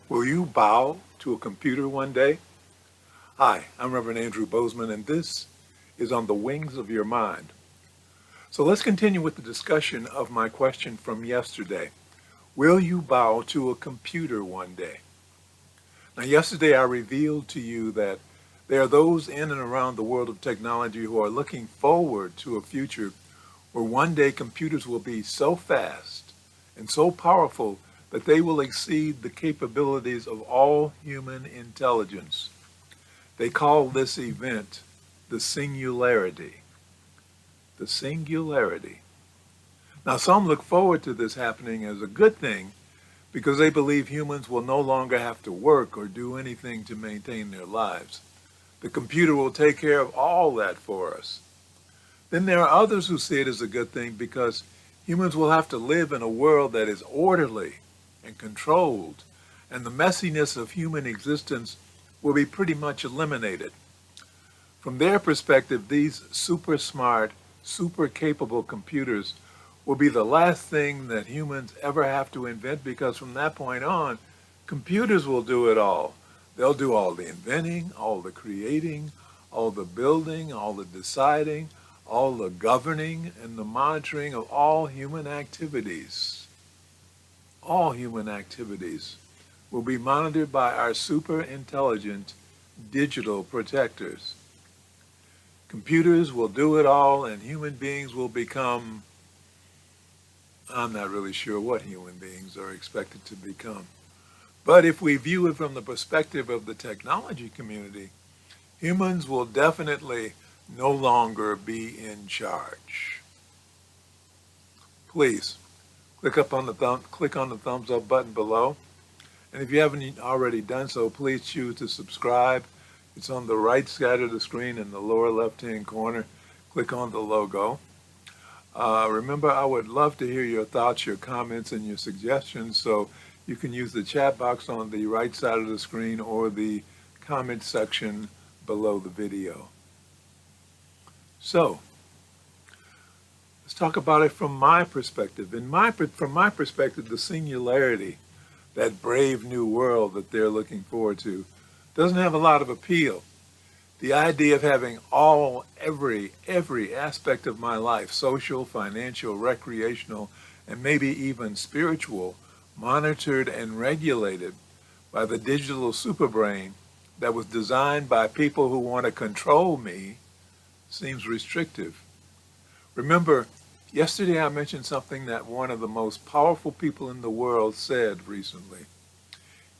Will you bow to a computer one day? Hi, I'm Reverend Andrew Bozeman, and this is On the Wings of Your Mind. So let's continue with the discussion of my question from yesterday. Will you bow to a computer one day? Now, yesterday I revealed to you that there are those in and around the world of technology who are looking forward to a future where one day computers will be so fast and so powerful that they will exceed the capabilities of all human intelligence. They call this event the Singularity. The Singularity. Now, some look forward to this happening as a good thing because they believe humans will no longer have to work or do anything to maintain their lives. The computer will take care of all that for us. Then there are others who see it as a good thing because humans will have to live in a world that is orderly and controlled, and the messiness of human existence will be pretty much eliminated. From their perspective, these super smart, super capable computers will be the last thing that humans ever have to invent because from that point on, computers will do it all. They'll do all the inventing, all the creating, all the building, all the deciding, all the governing, and the monitoring of all human activities. All human activities will be monitored by our super intelligent digital protectors. Computers will do it all and human beings will become, I'm not really sure what human beings are expected to become. But if we view it from the perspective of the technology community, humans will definitely no longer be in charge. Please click on the thumbs up button below. And if you haven't already done so, please choose to subscribe. It's on the right side of the screen in the lower left-hand corner. Click on the logo. Remember, I would love to hear your thoughts, your comments, and your suggestions. So you can use the chat box on the right side of the screen or the comment section below the video. So let's talk about it from my perspective. From my perspective, the singularity, that brave new world that they're looking forward to, doesn't have a lot of appeal. The idea of having every aspect of my life, social, financial, recreational, and maybe even spiritual, monitored and regulated by the digital superbrain that was designed by people who want to control me seems restrictive. Remember, yesterday I mentioned something that one of the most powerful people in the world said recently.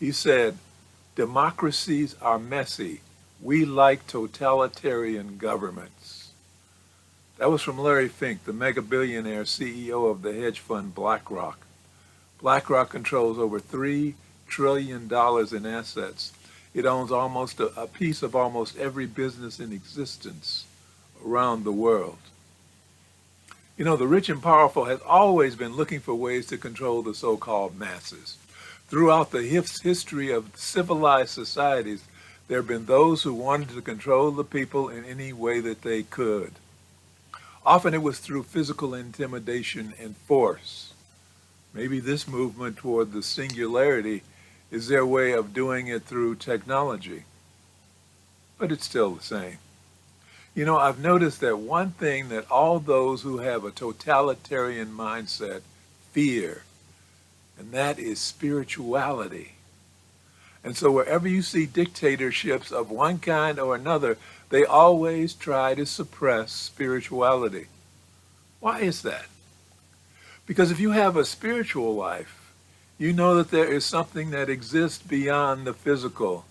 He said, "Democracies are messy. We like totalitarian governments." That was from Larry Fink, the mega billionaire CEO of the hedge fund BlackRock. BlackRock controls over $3 trillion in assets. It owns almost a piece of almost every business in existence around the world. You know, the rich and powerful has always been looking for ways to control the so-called masses. Throughout the history of civilized societies, there have been those who wanted to control the people in any way that they could. Often it was through physical intimidation and force. Maybe this movement toward the singularity is their way of doing it through technology. But it's still the same. You know, I've noticed that one thing that all those who have a totalitarian mindset fear, and that is spirituality. And so wherever you see dictatorships of one kind or another, they always try to suppress spirituality. Why is that? Because if you have a spiritual life, you know that there is something that exists beyond the physical.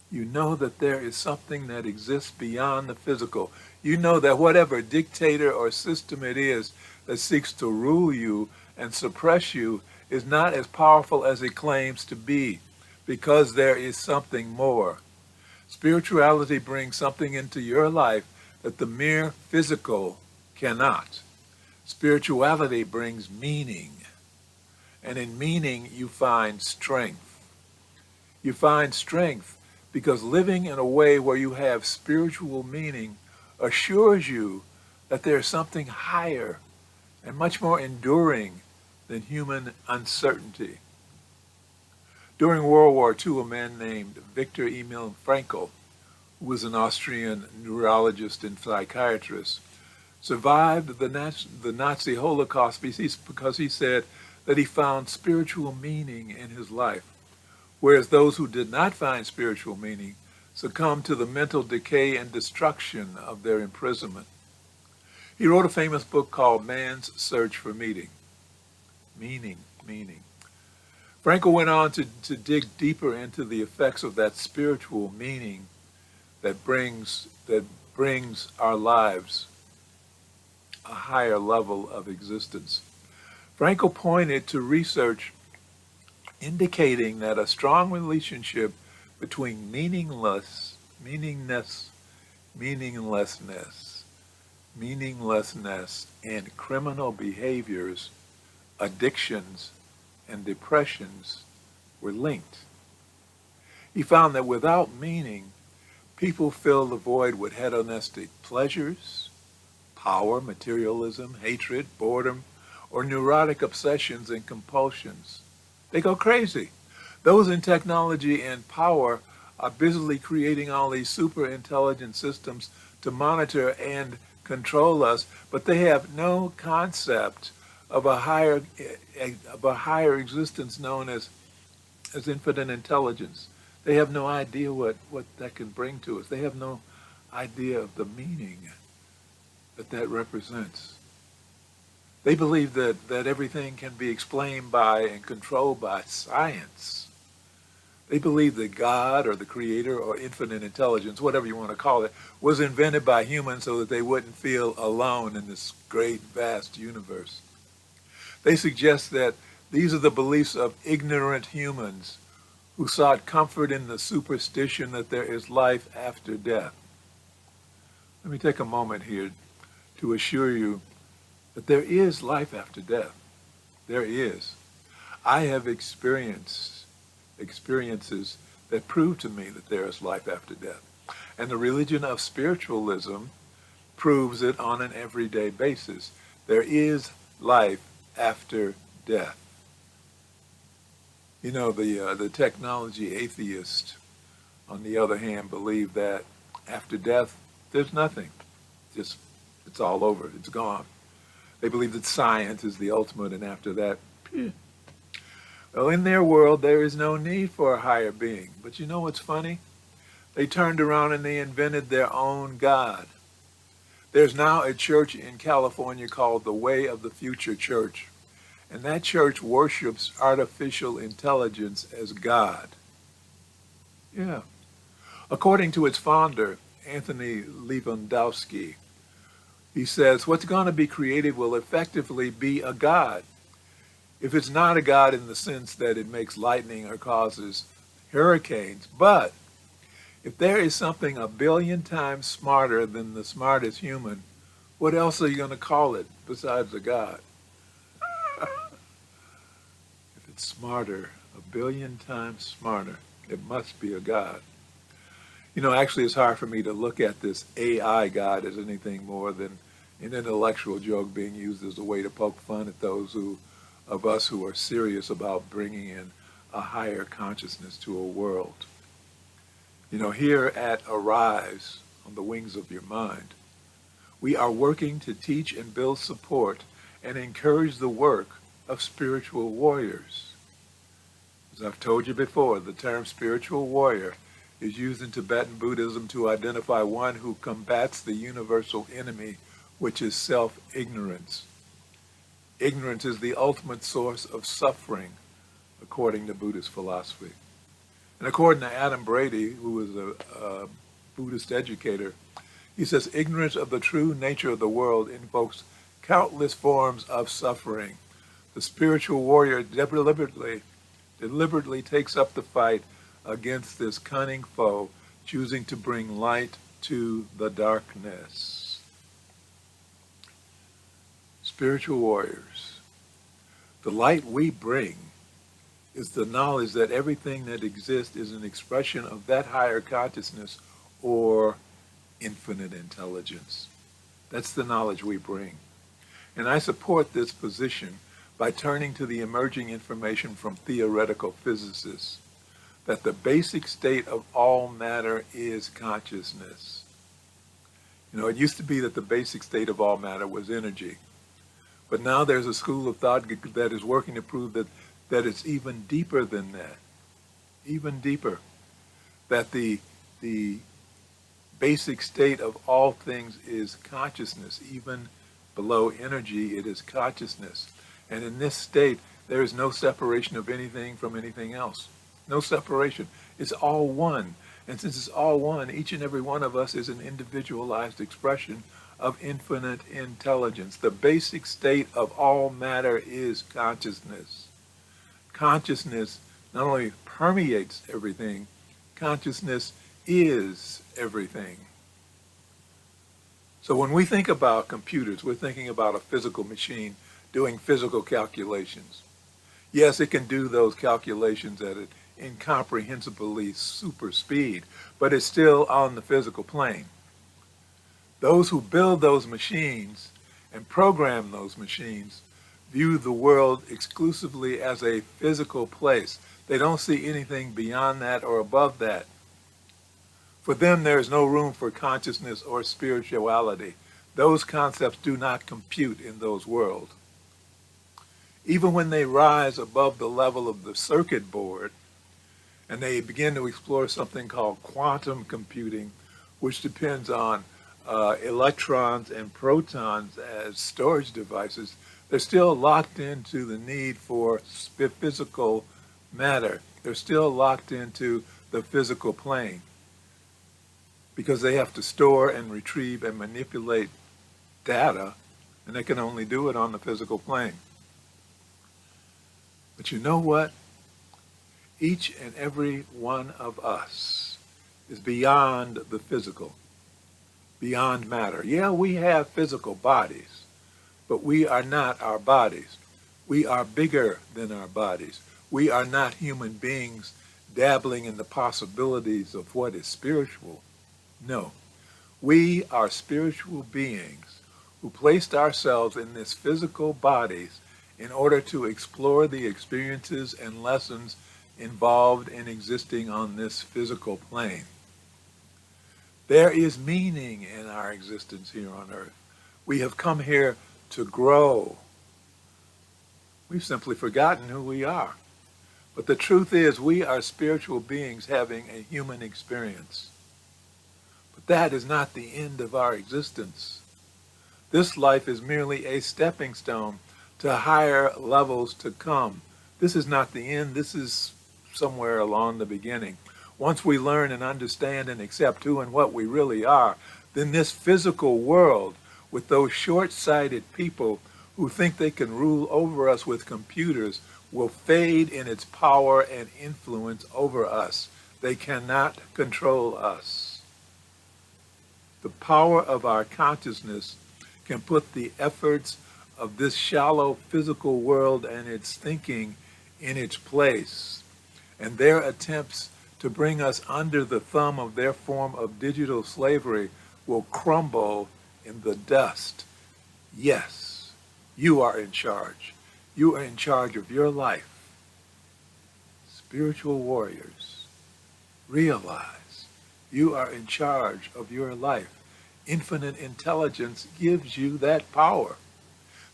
You know that there is something that exists beyond the physical. You know that whatever dictator or system it is that seeks to rule you and suppress you is not as powerful as it claims to be, because there is something more. Spirituality brings something into your life that the mere physical cannot. Spirituality brings meaning, and in meaning you find strength. You find strength because living in a way where you have spiritual meaning assures you that there is something higher and much more enduring than human uncertainty. During World War II, a man named Viktor Emil Frankl, who was an Austrian neurologist and psychiatrist, survived the Nazi Holocaust because he said that he found spiritual meaning in his life, whereas those who did not find spiritual meaning succumbed to the mental decay and destruction of their imprisonment. He wrote a famous book called Man's Search for Meaning. Meaning. Frankl went on to dig deeper into the effects of that spiritual meaning that brings our lives a higher level of existence. Frankl pointed to research indicating that a strong relationship between meaninglessness, and criminal behaviors, addictions, and depressions were linked. He found that without meaning, people fill the void with hedonistic pleasures, power, materialism, hatred, boredom, or neurotic obsessions and compulsions. They go crazy. Those in technology and power are busily creating all these super intelligent systems to monitor and control us, but they have no concept of a higher existence known as infinite intelligence. They have no idea what that can bring to us. They have no idea of the meaning that represents. They believe that everything can be explained by and controlled by science. They believe that God or the Creator or infinite intelligence, whatever you want to call it, was invented by humans so that they wouldn't feel alone in this great, vast universe. They suggest that these are the beliefs of ignorant humans who sought comfort in the superstition that there is life after death. Let me take a moment here to assure you that there is life after death. There is. I have experiences that prove to me that there is life after death. And the religion of spiritualism proves it on an everyday basis. There is life after death. You know, the technology atheists, on the other hand, believe that after death, there's nothing. Just, it's all over. It's gone. They believe that science is the ultimate, and after that, phew. Well, in their world, there is no need for a higher being. But you know what's funny? They turned around and they invented their own God. There's now a church in California called the Way of the Future Church. And that church worships artificial intelligence as God. Yeah. According to its founder, Anthony Lewandowski, he says, what's going to be created will effectively be a God. If it's not a God in the sense that it makes lightning or causes hurricanes, but if there is something a billion times smarter than the smartest human, what else are you going to call it besides a God? If it's smarter, a billion times smarter, it must be a God. You know, actually it's hard for me to look at this AI God as anything more than an intellectual joke being used as a way to poke fun at those of us who are serious about bringing in a higher consciousness to a world. You know, here at Arise, on the Wings of Your Mind, we are working to teach and build support and encourage the work of spiritual warriors. As I've told you before, the term spiritual warrior is used in Tibetan Buddhism to identify one who combats the universal enemy, which is self-ignorance. Ignorance is the ultimate source of suffering, according to Buddhist philosophy. And according to Adam Brady, who is a Buddhist educator, he says ignorance of the true nature of the world invokes countless forms of suffering. The spiritual warrior deliberately takes up the fight against this cunning foe, choosing to bring light to the darkness. Spiritual warriors. The light we bring is the knowledge that everything that exists is an expression of that higher consciousness or infinite intelligence. That's the knowledge we bring. And I support this position by turning to the emerging information from theoretical physicists. that the basic state of all matter is consciousness. You know, it used to be that the basic state of all matter was energy. But now there's a school of thought that is working to prove that it's even deeper than that. Even deeper. That the basic state of all things is consciousness. Even below energy, it is consciousness. And in this state, there is no separation of anything from anything else. No separation. It's all one. And since it's all one, each and every one of us is an individualized expression of infinite intelligence. The basic state of all matter is consciousness. Consciousness not only permeates everything, consciousness is everything. So when we think about computers, we're thinking about a physical machine doing physical calculations. Yes, it can do those calculations at an incomprehensibly super speed, but it's still on the physical plane. Those who build those machines and program those machines view the world exclusively as a physical place. They don't see anything beyond that or above that. For them, there is no room for consciousness or spirituality. Those concepts do not compute in those worlds. Even when they rise above the level of the circuit board and they begin to explore something called quantum computing, which depends on electrons and protons as storage devices, they're still locked into the need for physical matter. They're still locked into the physical plane because they have to store and retrieve and manipulate data, and they can only do it on the physical plane. But you know what? Each and every one of us is beyond the physical, beyond matter. Yeah, we have physical bodies, but we are not our bodies. We are bigger than our bodies. We are not human beings dabbling in the possibilities of what is spiritual. No, we are spiritual beings who placed ourselves in this physical bodies in order to explore the experiences and lessons involved in existing on this physical plane. There is meaning in our existence here on earth. We have come here to grow. We've simply forgotten who we are. But the truth is, we are spiritual beings having a human experience. But that is not the end of our existence. This life is merely a stepping stone to higher levels to come. This is not the end. This is somewhere along the beginning. Once we learn and understand and accept who and what we really are, then this physical world with those short-sighted people who think they can rule over us with computers will fade in its power and influence over us. They cannot control us. The power of our consciousness can put the efforts of this shallow physical world and its thinking in its place, and their attempts to bring us under the thumb of their form of digital slavery will crumble in the dust. Yes, you are in charge. You are in charge of your life. Spiritual warriors, realize you are in charge of your life. Infinite intelligence gives you that power.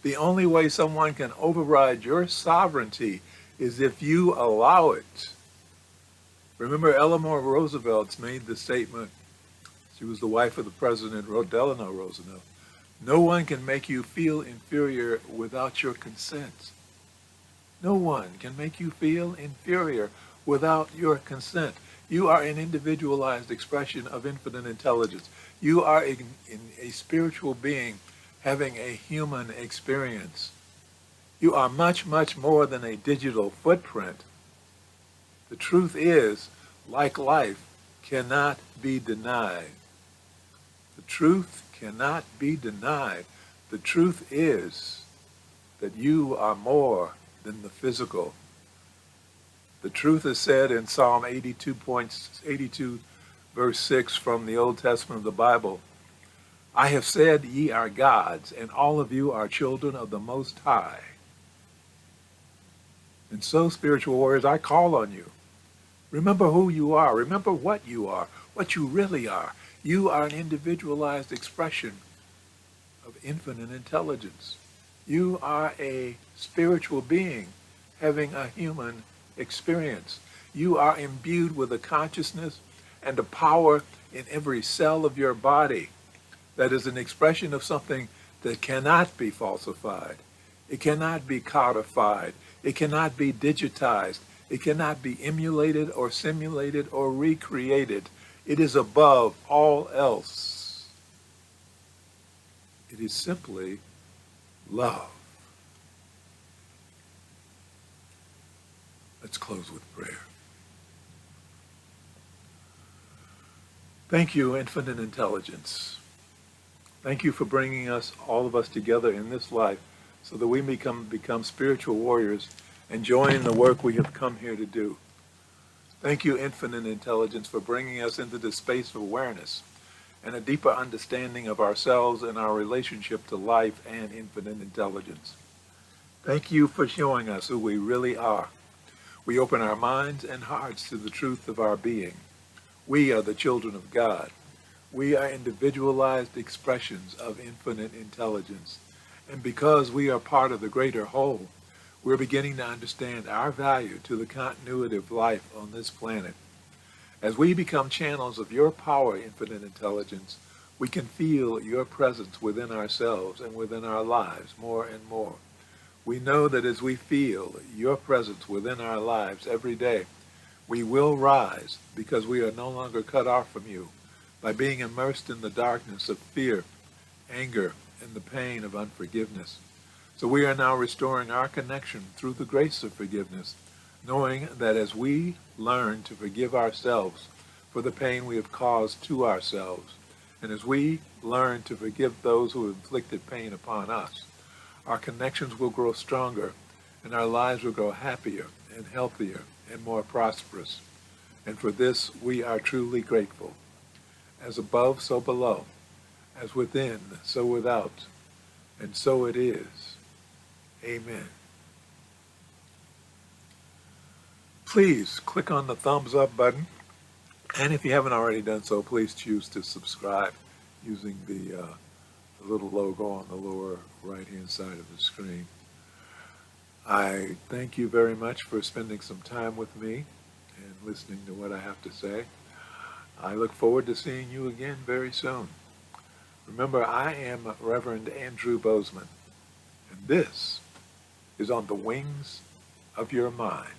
The only way someone can override your sovereignty is if you allow it. Remember, Eleanor Roosevelt made the statement, she was the wife of the president, Delano Roosevelt, no one can make you feel inferior without your consent. No one can make you feel inferior without your consent. You are an individualized expression of infinite intelligence. You are a spiritual being having a human experience. You are much, much more than a digital footprint. The truth is, like life, cannot be denied. The truth cannot be denied. The truth is that you are more than the physical. The truth is said in Psalm 82, verse 6 from the Old Testament of the Bible, I have said ye are gods, and all of you are children of the Most High. And so, spiritual warriors, I call on you. Remember who you are. Remember what you really are. You are an individualized expression of infinite intelligence. You are a spiritual being having a human experience. You are imbued with a consciousness and a power in every cell of your body that is an expression of something that cannot be falsified. It cannot be codified. It cannot be digitized. It cannot be emulated or simulated or recreated. It is above all else. It is simply love. Let's close with prayer. Thank you, infinite intelligence. Thank you for bringing us, all of us together in this life so that we become spiritual warriors and join the work we have come here to do. Thank you, infinite intelligence, for bringing us into this space of awareness and a deeper understanding of ourselves and our relationship to life and infinite intelligence. Thank you for showing us who we really are. We open our minds and hearts to the truth of our being. We are the children of God. We are individualized expressions of infinite intelligence. And because we are part of the greater whole, we're beginning to understand our value to the continuity of life on this planet. As we become channels of your power, infinite intelligence, we can feel your presence within ourselves and within our lives more and more. We know that as we feel your presence within our lives every day, we will rise because we are no longer cut off from you by being immersed in the darkness of fear, anger, and the pain of unforgiveness. So we are now restoring our connection through the grace of forgiveness, knowing that as we learn to forgive ourselves for the pain we have caused to ourselves, and as we learn to forgive those who have inflicted pain upon us, our connections will grow stronger and our lives will grow happier and healthier and more prosperous. And for this, we are truly grateful. As above, so below. As within, so without. And so it is. Amen. Please click on the thumbs up button. And if you haven't already done so, please choose to subscribe using the little logo on the lower right-hand side of the screen. I thank you very much for spending some time with me and listening to what I have to say. I look forward to seeing you again very soon. Remember, I am Reverend Andrew Bozeman, and this is On the Wings of Your Mind.